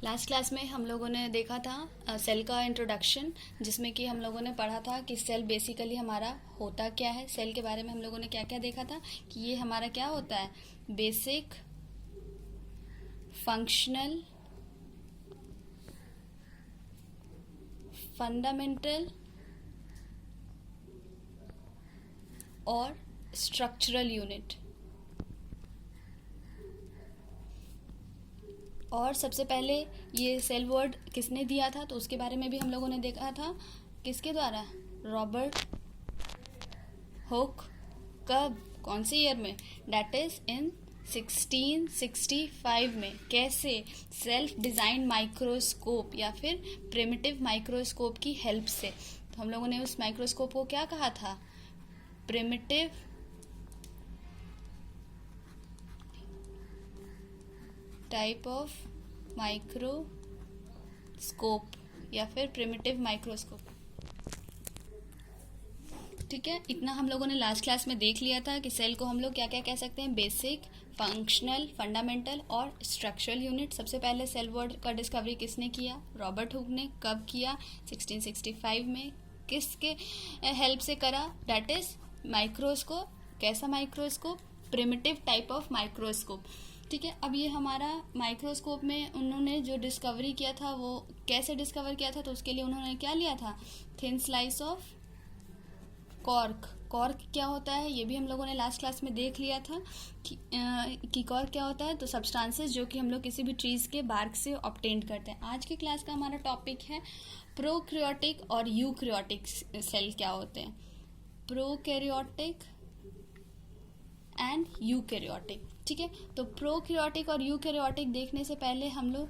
Last class में हम लोगों ने देखा था सेल का इंट्रोडक्शन, जिसमें कि हम लोगों ने पढ़ा था कि सेल बेसिकली हमारा होता क्या है। सेल के बारे में हम लोगों ने क्या क्या देखा था कि ये हमारा क्या होता है, बेसिक फंक्शनल फंडामेंटल और स्ट्रक्चरल यूनिट। और सबसे पहले ये सेल वर्ड किसने दिया था, तो उसके बारे में भी हम लोगों ने देखा था। किसके द्वारा? Robert Hooke. कब? कौन से ईयर में? डेट इज इन 1665 में। कैसे? सेल्फ डिजाइन माइक्रोस्कोप या फिर प्रिमिटिव माइक्रोस्कोप की हेल्प से। तो हम लोगों ने उस माइक्रोस्कोप को क्या कहा था? प्रिमिटिव टाइप ऑफ माइक्रोस्कोप या फिर प्रिमिटिव माइक्रोस्कोप। ठीक है, इतना हम लोगों ने लास्ट क्लास में देख लिया था कि सेल को हम लोग क्या क्या कह सकते हैं, बेसिक, फंक्शनल, फंडामेंटल और स्ट्रक्चरल यूनिट। सबसे पहले सेल वर्ड का डिस्कवरी किसने किया? रॉबर्ट हुक ने। कब किया? 1665 में। किसके हेल्प से करा? That is microscope. कैसा microscope? Primitive type of microscope. ठीक है, अब ये हमारा माइक्रोस्कोप में उन्होंने जो डिस्कवरी किया था वो कैसे डिस्कवर किया था, तो उसके लिए उन्होंने क्या लिया था? Thin slice of cork. Cork क्या होता है ये भी हम लोगों ने लास्ट क्लास में देख लिया था कि कॉर्क क्या होता है। तो सब्सटेंसेस जो कि हम लोग किसी भी ट्रीज के बार्क से ऑब्टेन करते हैं। आज की क्लास का हमारा टॉपिक है प्रोकैरियोटिक और यूकैरियोटिक सेल क्या होते हैं। Prokaryotic and eukaryotic. ठीक है, तो प्रोकैरियोटिक और यूकैरियोटिक देखने से पहले हम लोग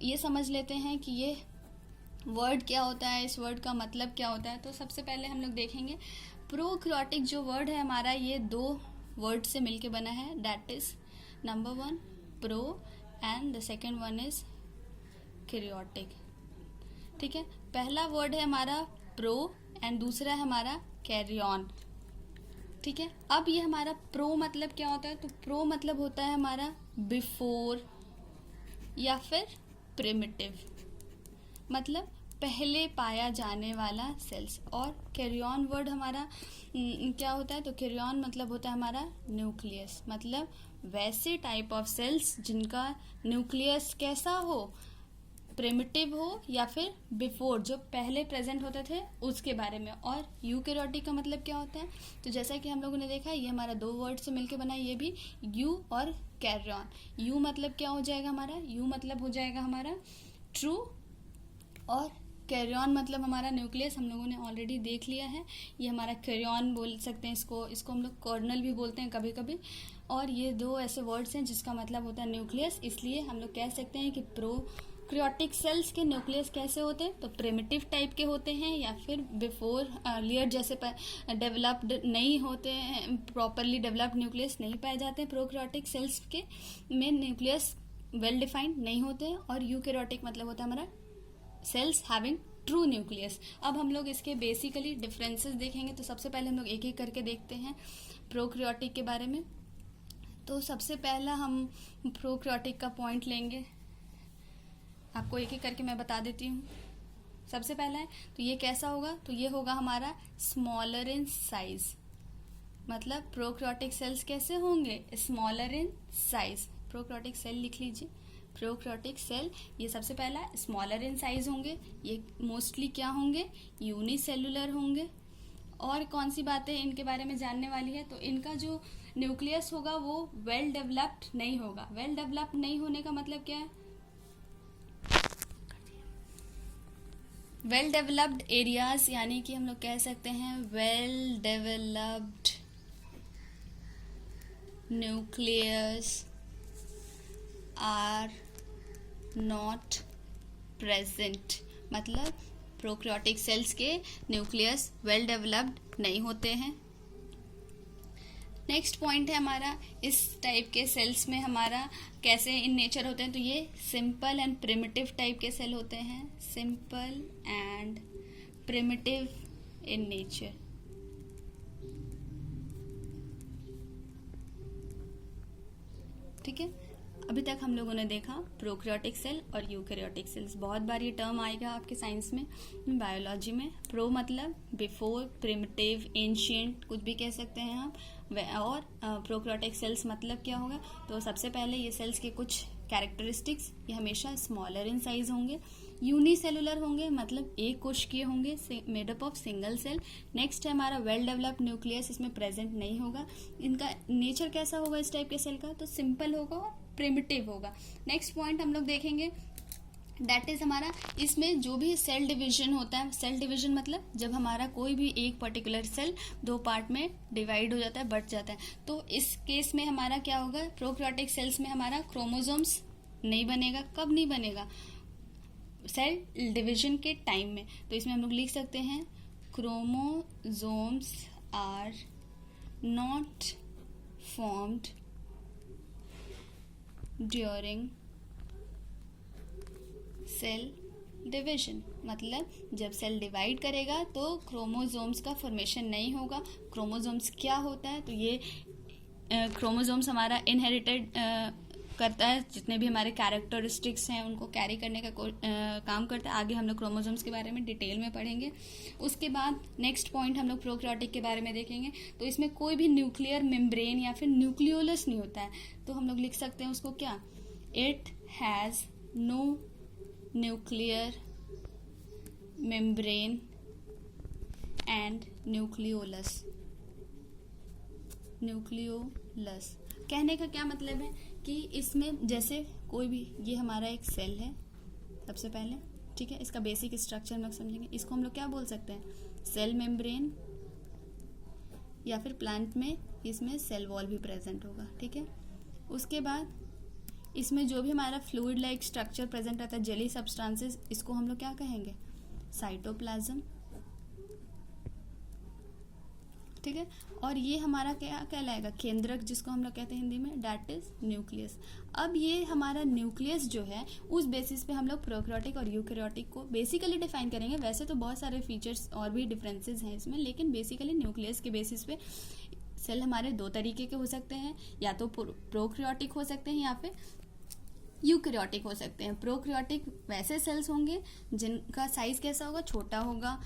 ये समझ लेते हैं कि ये वर्ड क्या होता है, इस वर्ड का मतलब क्या होता है। तो सबसे पहले हम लोग देखेंगे प्रोकैरियोटिक जो वर्ड है हमारा, ये दो वर्ड से मिलके बना है। That is number 1 pro and the second one is karyotic. ठीक है, पहला वर्ड है हमारा प्रो एंड दूसरा है हमारा कैरियन। ठीक है, अब ये हमारा प्रो मतलब क्या होता है, तो प्रो मतलब होता है हमारा बिफोर या फिर प्रिमिटिव, मतलब पहले पाया जाने वाला सेल्स। और कैरियन वर्ड हमारा क्या होता है, तो कैरियन मतलब होता है हमारा न्यूक्लियस, मतलब वैसे टाइप ऑफ सेल्स जिनका न्यूक्लियस कैसा हो, प्रिमिटिव हो या फिर बिफोर, जो पहले प्रेजेंट होते थे उसके बारे में। और यूकैरियोटिक का मतलब क्या होता है, तो जैसा कि हम लोगों ने देखा ये हमारा दो वर्ड से मिलके बना है, ये भी यू और कैरियन। यू मतलब क्या हो जाएगा हमारा? यू मतलब हो जाएगा हमारा ट्रू, और कैरियन मतलब हमारा न्यूक्लियस। हम लोगों ने ऑलरेडी देख लिया है, ये हमारा कैरियन बोल सकते हैं इसको हम लोग कर्नल भी बोलते हैं कभी कभी। और ये दो ऐसे वर्ड्स हैं जिसका मतलब होता है न्यूक्लियस, इसलिए हम लोग कह सकते हैं कि प्रोकैरियोटिक सेल्स के न्यूक्लियस कैसे होते हैं, तो प्रिमिटिव टाइप के होते हैं या फिर बिफोर अर्लियर जैसे डेवलप्ड नहीं होते हैं, प्रॉपरली डेवलप्ड न्यूक्लियस नहीं पाए जाते हैं। प्रोकैरियोटिक सेल्स के में न्यूक्लियस वेल डिफाइंड नहीं होते हैं। और यूकैरियोटिक मतलब होता है हमारा सेल्स हैविंग ट्रू न्यूक्लियस। अब हम लोग इसके बेसिकली डिफरेंसेस देखेंगे, तो सबसे पहले हम लोग एक एक करके देखते हैं प्रोकैरियोटिक के बारे में। तो सबसे पहला हम प्रोकैरियोटिक का पॉइंट लेंगे, आपको एक एक करके मैं बता देती हूँ। सबसे पहला है तो ये कैसा होगा, तो ये होगा हमारा स्मॉलर इन साइज, मतलब प्रोकैरियोटिक सेल्स कैसे होंगे, smaller in size. Prokaryotic cell लिख लीजिए, प्रोकैरियोटिक सेल ये सबसे पहला स्मॉलर इन साइज होंगे। ये मोस्टली क्या होंगे, यूनिसेलुलर होंगे। और कौन सी बातें इनके बारे में जानने वाली है, तो इनका जो न्यूक्लियस होगा वो वेल डेवलप्ड नहीं होगा। वेल डेवलप्ड नहीं होने का मतलब क्या है, वेल डेवलप्ड एरियाज, यानी कि हम लोग कह सकते हैं well developed nucleus are not present, मतलब प्रोकैरियोटिक सेल्स के न्यूक्लियस वेल डेवलप्ड नहीं होते हैं। नेक्स्ट पॉइंट है हमारा, इस टाइप के सेल्स में हमारा कैसे इन नेचर होते हैं, तो ये सिंपल एंड प्रिमिटिव टाइप के सेल होते हैं। Simple and primitive in nature. ठीक है, अभी तक हम लोगों ने देखा प्रोकैरियोटिक सेल और यूकैरियोटिक सेल्स। बहुत बार ये टर्म आएगा आपके साइंस में, बायोलॉजी में। प्रो मतलब बिफोर, प्रिमिटिव, एंशिएंट, कुछ भी कह सकते हैं आप। और प्रोकैरियोटिक सेल्स मतलब क्या होगा? तो सबसे पहले ये सेल्स के कुछ कैरेक्टरिस्टिक्स, ये हमेशा स्मॉलर इन साइज होंगे, यूनिसेलुलर होंगे, मतलब एक कोशिकीय होंगे, made up of single cell. Next है हमारा वेल डेवलप्ड न्यूक्लियस, इसमें प्रेजेंट नहीं होगा। इनका नेचर कैसा होगा इस टाइप के सेल का? तो सिंपल होगा और प्रिमिटिव होगा। नेक्स्ट पॉइंट हम लोग देखेंगे, दैट इज हमारा इसमें जो भी सेल डिवीजन होता है। सेल डिवीजन मतलब जब हमारा कोई भी एक पर्टिकुलर सेल दो पार्ट में डिवाइड हो जाता है, बट जाता है, तो इस केस में हमारा क्या होगा? प्रोकैरियोटिक सेल्स में हमारा क्रोमोसोम्स नहीं बनेगा। कब नहीं बनेगा? सेल डिवीजन के टाइम में। तो इसमें हम लोग लिख सकते हैं chromosomes are not formed during cell division. मतलब जब सेल डिवाइड करेगा तो क्रोमोसोम्स का फॉर्मेशन नहीं होगा। क्रोमोसोम्स क्या होता है? तो ये क्रोमोसोम्स हमारा इनहेरिटेड करता है, जितने भी हमारे कैरेक्टरिस्टिक्स हैं उनको कैरी करने का काम करता है। आगे हम लोग क्रोमोसोम्स के बारे में डिटेल में पढ़ेंगे। उसके बाद नेक्स्ट पॉइंट हम लोग प्रोकैरियोटिक के बारे में देखेंगे। तो इसमें कोई भी न्यूक्लियर मेम्ब्रेन या फिर न्यूक्लियोलस नहीं होता है। तो हम लोग लिख सकते हैं उसको क्या? It has no nuclear membrane and nucleolus. Nucleolus कहने का क्या मतलब है कि इसमें जैसे कोई भी, ये हमारा एक सेल है सबसे पहले, ठीक है। इसका बेसिक स्ट्रक्चर हम लोग समझेंगे। इसको हम लोग क्या बोल सकते हैं? सेल मेम्ब्रेन, या फिर प्लांट में इसमें सेल वॉल भी प्रेजेंट होगा, ठीक है। उसके बाद इसमें जो भी हमारा फ्लूइड लाइक स्ट्रक्चर प्रेजेंट रहता है, जेली सब्सटेंसेस, इसको हम लोग क्या कहेंगे? साइटोप्लाज्म, ठीक है। और ये हमारा क्या कहलाएगा? केंद्रक, जिसको हम लोग कहते हैं हिंदी में, दैट इज न्यूक्लियस। अब ये हमारा न्यूक्लियस जो है, उस बेसिस पे हम लोग प्रोकैरियोटिक और यूकैरियोटिक को बेसिकली डिफाइन करेंगे। वैसे तो बहुत सारे फीचर्स और भी डिफरेंसेस हैं इसमें, लेकिन बेसिकली न्यूक्लियस के बेसिस पे सेल हमारे दो तरीके के हो सकते हैं, या तो प्रोकैरियोटिक हो सकते हैं या फिर यूकैरियोटिक हो सकते हैं। प्रोकैरियोटिक वैसे सेल्स होंगे जिनका साइज कैसा होगा? छोटा होगा।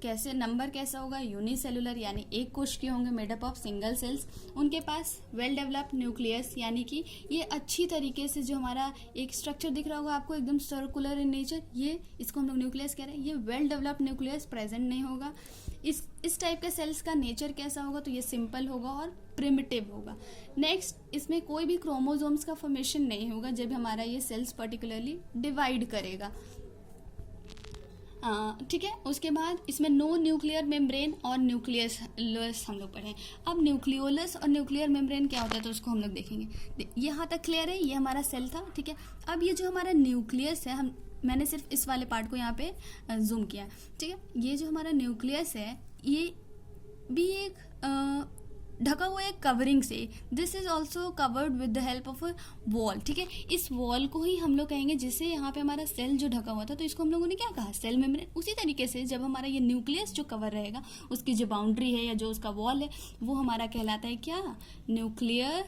कैसे? नंबर कैसा होगा? यूनिसेलुलर, यानी एक कोशिकीय होंगे, made up of single cells. उनके पास वेल डेवलप्ड न्यूक्लियस, यानी कि ये अच्छी तरीके से, जो हमारा एक स्ट्रक्चर दिख रहा होगा आपको एकदम सर्कुलर इन नेचर, ये इसको हम लोग न्यूक्लियस कह रहे हैं। ये वेल डेवलप्ड न्यूक्लियस प्रेजेंट नहीं होगा। इस टाइप के सेल्स का नेचर कैसा होगा? तो ये सिंपल होगा और प्रिमिटिव होगा। नेक्स्ट, इसमें कोई भी क्रोमोसोम्स का फॉर्मेशन नहीं होगा जब हमारा ये सेल्स पर्टिकुलरली डिवाइड करेगा, ठीक है। उसके बाद इसमें नो न्यूक्लियर मेम्ब्रेन और न्यूक्लियोलस हम लोग पढ़ें। अब न्यूक्लियोलस और न्यूक्लियर मेम्ब्रेन क्या होता है, तो उसको हम लोग देखेंगे। यहाँ तक क्लियर है? ये हमारा सेल था, ठीक है। अब ये जो हमारा न्यूक्लियस है, मैंने सिर्फ इस वाले पार्ट को यहाँ पे जूम किया, ठीक है। ये जो हमारा न्यूक्लियस है, ये भी एक ढका हुआ है कवरिंग से। This is also covered with the help of a wall, ठीक है। इस वॉल को ही हम लोग कहेंगे, जिससे यहाँ पे हमारा सेल जो ढका हुआ था, तो इसको हम लोगों ने क्या कहा? Cell membrane. उसी तरीके से जब हमारा ये न्यूक्लियस जो कवर रहेगा, उसकी जो बाउंड्री है या जो उसका वॉल है, वो हमारा कहलाता है क्या? न्यूक्लियर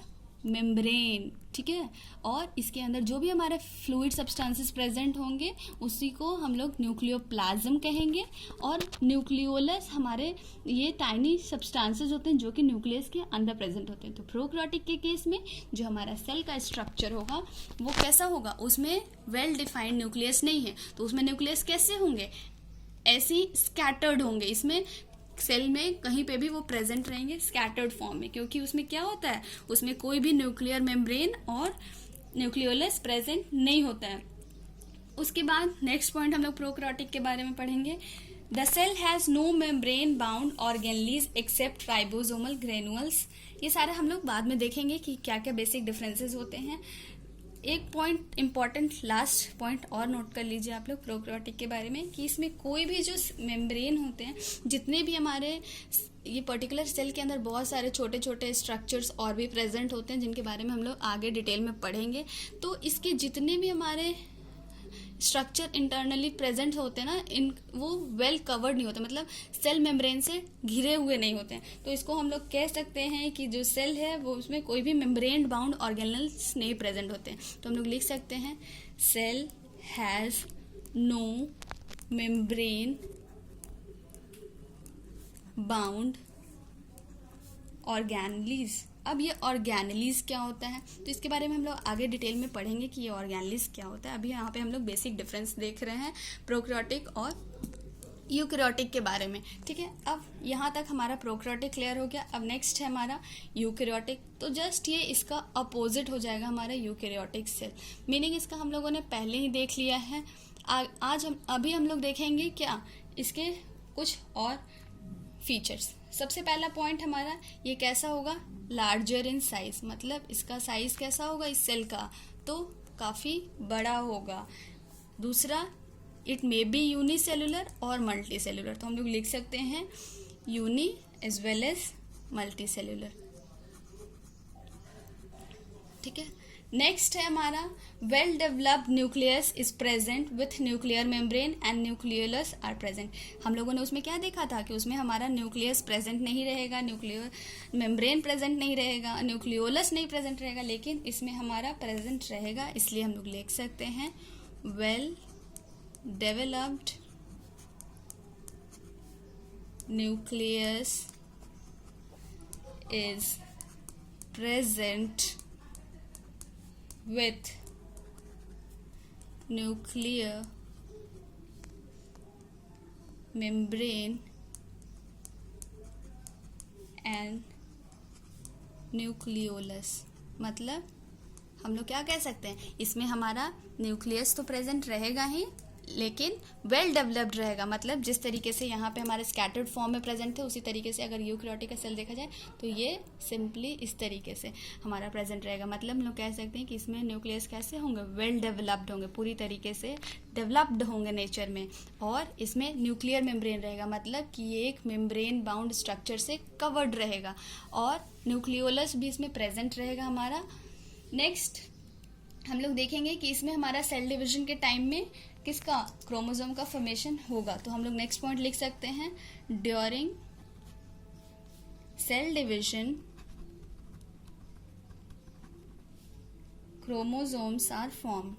मेम्ब्रेन, ठीक है। और इसके अंदर जो भी हमारे फ्लूइड सब्सटेंसेस प्रेजेंट होंगे, उसी को हम लोग न्यूक्लियोप्लाज्म कहेंगे। और न्यूक्लियोलस हमारे ये टाइनी सब्सटेंसेस होते हैं जो कि न्यूक्लियस के अंदर प्रेजेंट होते हैं। तो प्रोकैरियोटिक के केस में जो हमारा सेल का स्ट्रक्चर होगा वो कैसा होगा? उसमें वेल डिफाइंड न्यूक्लियस नहीं है। तो उसमें न्यूक्लियस कैसे होंगे? ऐसी स्कैटर्ड होंगे। इसमें सेल में कहीं पे भी वो प्रेजेंट रहेंगे स्कैटर्ड फॉर्म में, क्योंकि उसमें क्या होता है? उसमें कोई भी न्यूक्लियर मेम्ब्रेन और न्यूक्लियोलस प्रेजेंट नहीं होता है। उसके बाद नेक्स्ट पॉइंट हम लोग प्रोकैरियोटिक के बारे में पढ़ेंगे। The cell has no membrane bound organelles except ribosomal granules. ये सारे हम लोग बाद में देखेंगे कि क्या क्या बेसिक डिफरेंसेस होते हैं। एक पॉइंट इंपॉर्टेंट लास्ट पॉइंट और नोट कर लीजिए आप लोग प्रोकैरियोटिक के बारे में, कि इसमें कोई भी जो मेम्ब्रेन होते हैं, जितने भी हमारे ये पर्टिकुलर सेल के अंदर बहुत सारे छोटे छोटे स्ट्रक्चर्स और भी प्रेजेंट होते हैं, जिनके बारे में हम लोग आगे डिटेल में पढ़ेंगे। तो इसके जितने भी हमारे स्ट्रक्चर इंटरनली प्रेजेंट होते हैं ना, इन वो वेल कवर्ड नहीं होते, मतलब सेल मेम्ब्रेन से घिरे हुए नहीं होते हैं। तो इसको हम लोग कह सकते हैं कि जो सेल है वो उसमें कोई भी मेम्ब्रेन बाउंड ऑर्गेनल्स नहीं प्रेजेंट होते हैं। तो हम लोग लिख सकते हैं cell has no membrane bound organelles. अब ये ऑर्गेनलीज क्या होता है तो इसके बारे में हम लोग आगे डिटेल में पढ़ेंगे कि ये ऑर्गेनलीज क्या होता है। अभी यहाँ पे हम लोग बेसिक डिफरेंस देख रहे हैं प्रोकैरियोटिक और यूकैरियोटिक के बारे में, ठीक है। अब यहाँ तक हमारा प्रोकैरियोटिक क्लियर हो गया। अब नेक्स्ट है हमारा यूकैरियोटिक। तो जस्ट ये इसका अपोजिट हो जाएगा हमारा यूकैरियोटिक सेल, मीनिंग इसका हम लोगों ने पहले ही देख लिया है। अभी हम लोग देखेंगे क्या इसके कुछ और फीचर्स। सबसे पहला पॉइंट हमारा ये कैसा होगा, लार्जर इन साइज, मतलब इसका साइज कैसा होगा इस सेल का, तो काफ़ी बड़ा होगा। दूसरा, इट मे बी यूनिसेलुलर और मल्टी सेलुलर, तो हम लोग लिख सकते हैं uni as well as multicellular, ठीक है। नेक्स्ट है हमारा well developed nucleus is present with nuclear membrane and nucleolus are present. हम लोगों ने उसमें क्या देखा था कि उसमें हमारा न्यूक्लियस प्रेजेंट नहीं रहेगा, न्यूक्लियर मेम्ब्रेन प्रेजेंट नहीं रहेगा, न्यूक्लियोलस नहीं प्रेजेंट रहेगा, लेकिन इसमें हमारा प्रेजेंट रहेगा। इसलिए हम लोग लिख सकते हैं well developed nucleus is present with nuclear membrane and nucleolus। मतलब हम लोग क्या कह सकते हैं, इसमें हमारा न्यूक्लियस तो प्रेजेंट रहेगा ही, लेकिन वेल डेवलप्ड रहेगा, मतलब जिस तरीके से यहाँ पे हमारे स्कैटर्ड फॉर्म में प्रेजेंट थे उसी तरीके से अगर यूकैरियोटिक का सेल देखा जाए तो ये सिंपली इस तरीके से हमारा प्रेजेंट रहेगा। मतलब हम लोग कह सकते हैं कि इसमें न्यूक्लियस कैसे होंगे, वेल डेवलप्ड होंगे, पूरी तरीके से डेवलप्ड होंगे नेचर में, और इसमें न्यूक्लियर मेम्ब्रेन रहेगा, मतलब कि ये एक मेम्ब्रेन बाउंड स्ट्रक्चर से कवर्ड रहेगा, और न्यूक्लियोलस भी इसमें प्रेजेंट रहेगा हमारा। नेक्स्ट हम लोग देखेंगे कि इसमें हमारा सेल डिवीजन के टाइम में किसका, क्रोमोसोम का फॉर्मेशन होगा। तो हम लोग नेक्स्ट पॉइंट लिख सकते हैं during cell division chromosomes are form.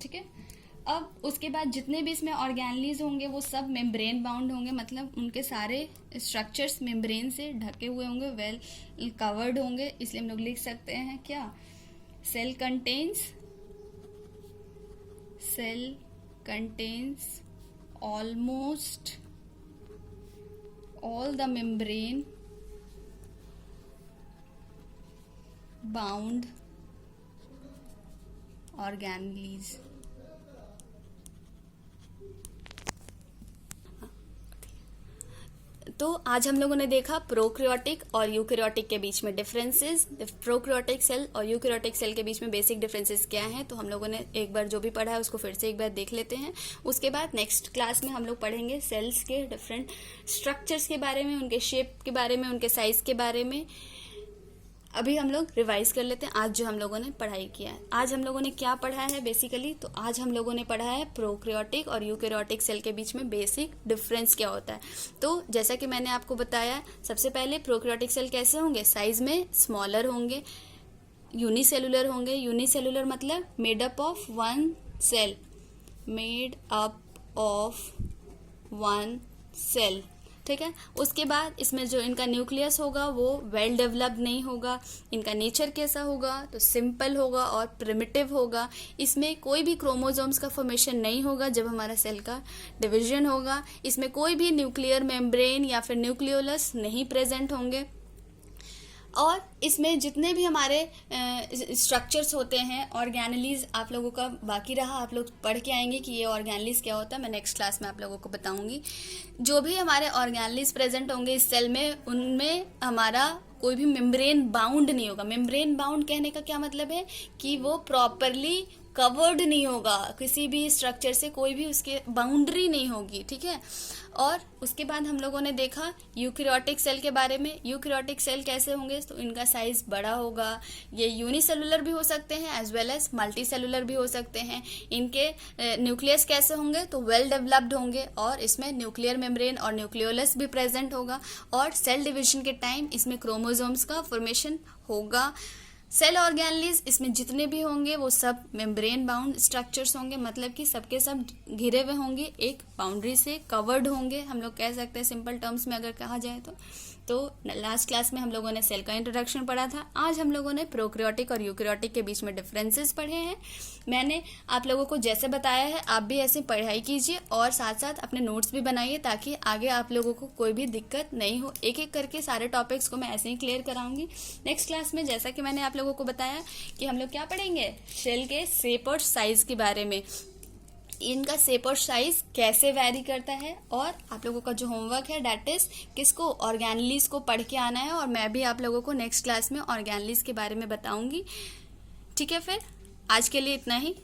ठीक है। अब उसके बाद जितने भी इसमें ऑर्गेनलीज होंगे वो सब मेम्ब्रेन बाउंड होंगे, मतलब उनके सारे स्ट्रक्चर्स मेम्ब्रेन से ढके हुए होंगे, वेल कवर्ड होंगे। इसलिए हम लोग लिख सकते हैं क्या, cell contains almost all the membrane bound organelles. तो आज हम लोगों ने देखा प्रोकैरियोटिक और यूकैरियोटिक के बीच में डिफरेंसेस, प्रोकैरियोटिक सेल और यूकैरियोटिक सेल के बीच में बेसिक डिफरेंसेस क्या हैं। तो हम लोगों ने एक बार जो भी पढ़ा है उसको फिर से एक बार देख लेते हैं। उसके बाद नेक्स्ट क्लास में हम लोग पढ़ेंगे सेल्स के डिफरेंट स्ट्रक्चर्स के बारे में, उनके शेप के बारे में, उनके साइज के बारे में। अभी हम लोग रिवाइज कर लेते हैं आज जो हम लोगों ने पढ़ाई किया है। आज हम लोगों ने क्या पढ़ा है बेसिकली, तो आज हम लोगों ने पढ़ा है प्रोकैरियोटिक और यूकैरियोटिक सेल के बीच में बेसिक डिफरेंस क्या होता है। तो जैसा कि मैंने आपको बताया, सबसे पहले प्रोकैरियोटिक सेल कैसे होंगे, साइज में स्मॉलर होंगे, यूनिसेलुलर होंगे। यूनिसेलुलर मतलब made up of one cell, made up of one cell, ठीक है। उसके बाद इसमें जो इनका न्यूक्लियस होगा वो वेल डेवलप्ड नहीं होगा। इनका नेचर कैसा होगा, तो सिंपल होगा और प्रिमिटिव होगा। इसमें कोई भी क्रोमोसोम्स का फॉर्मेशन नहीं होगा जब हमारा सेल का डिवीजन होगा। इसमें कोई भी न्यूक्लियर मेम्ब्रेन या फिर न्यूक्लियोलस नहीं प्रेजेंट होंगे। और इसमें जितने भी हमारे स्ट्रक्चर्स होते हैं, ऑर्गेनलीज आप लोगों का बाकी रहा, आप लोग पढ़ के आएंगे कि ये ऑर्गेनलीज क्या होता है। मैं नेक्स्ट क्लास में आप लोगों को बताऊंगी। जो भी हमारे ऑर्गेनलीज प्रेजेंट होंगे इस सेल में, उनमें हमारा कोई भी मेम्ब्रेन बाउंड नहीं होगा। मेम्ब्रेन बाउंड कहने का क्या मतलब है कि वो प्रॉपरली कवर्ड नहीं होगा किसी भी स्ट्रक्चर से, कोई भी उसके बाउंड्री नहीं होगी, ठीक है। और उसके बाद हम लोगों ने देखा यूकैरियोटिक सेल के बारे में। यूकैरियोटिक सेल कैसे होंगे, तो इनका साइज बड़ा होगा, ये यूनिसेलुलर भी हो सकते हैं as well as multicellular भी हो सकते हैं। इनके न्यूक्लियस कैसे होंगे, तो वेल डेवलप्ड होंगे और इसमें न्यूक्लियर मेम्ब्रेन और न्यूक्लियोलस भी प्रेजेंट होगा। और सेल डिविजन के टाइम इसमें क्रोमोसोम्स का फॉर्मेशन होगा। सेल ऑर्गेनलीज इसमें जितने भी होंगे वो सब मेम्ब्रेन बाउंड स्ट्रक्चर्स होंगे, मतलब कि सबके सब घिरे हुए होंगे, एक बाउंड्री से कवर्ड होंगे, हम लोग कह सकते हैं सिंपल टर्म्स में अगर कहा जाए तो लास्ट क्लास में हम लोगों ने सेल का इंट्रोडक्शन पढ़ा था। आज हम लोगों ने प्रोकैरियोटिक और यूकैरियोटिक के बीच में डिफरेंसेस पढ़े हैं। मैंने आप लोगों को जैसे बताया है आप भी ऐसे पढ़ाई कीजिए और साथ साथ अपने नोट्स भी बनाइए ताकि आगे आप लोगों को कोई भी दिक्कत नहीं हो। एक एक करके सारे टॉपिक्स को मैं ऐसे ही क्लियर कराऊंगी। नेक्स्ट क्लास में जैसा कि मैंने आप लोगों को बताया कि हम लोग क्या पढ़ेंगे, सेल के शेप और साइज के बारे में, इनका शेप और साइज कैसे वैरी करता है। और आप लोगों का जो होमवर्क है डेट इज किसको, ऑर्गेनलीज को पढ़ के आना है। और मैं भी आप लोगों को नेक्स्ट क्लास में ऑर्गेनलीज के बारे में बताऊंगी। ठीक है, फिर आज के लिए इतना ही।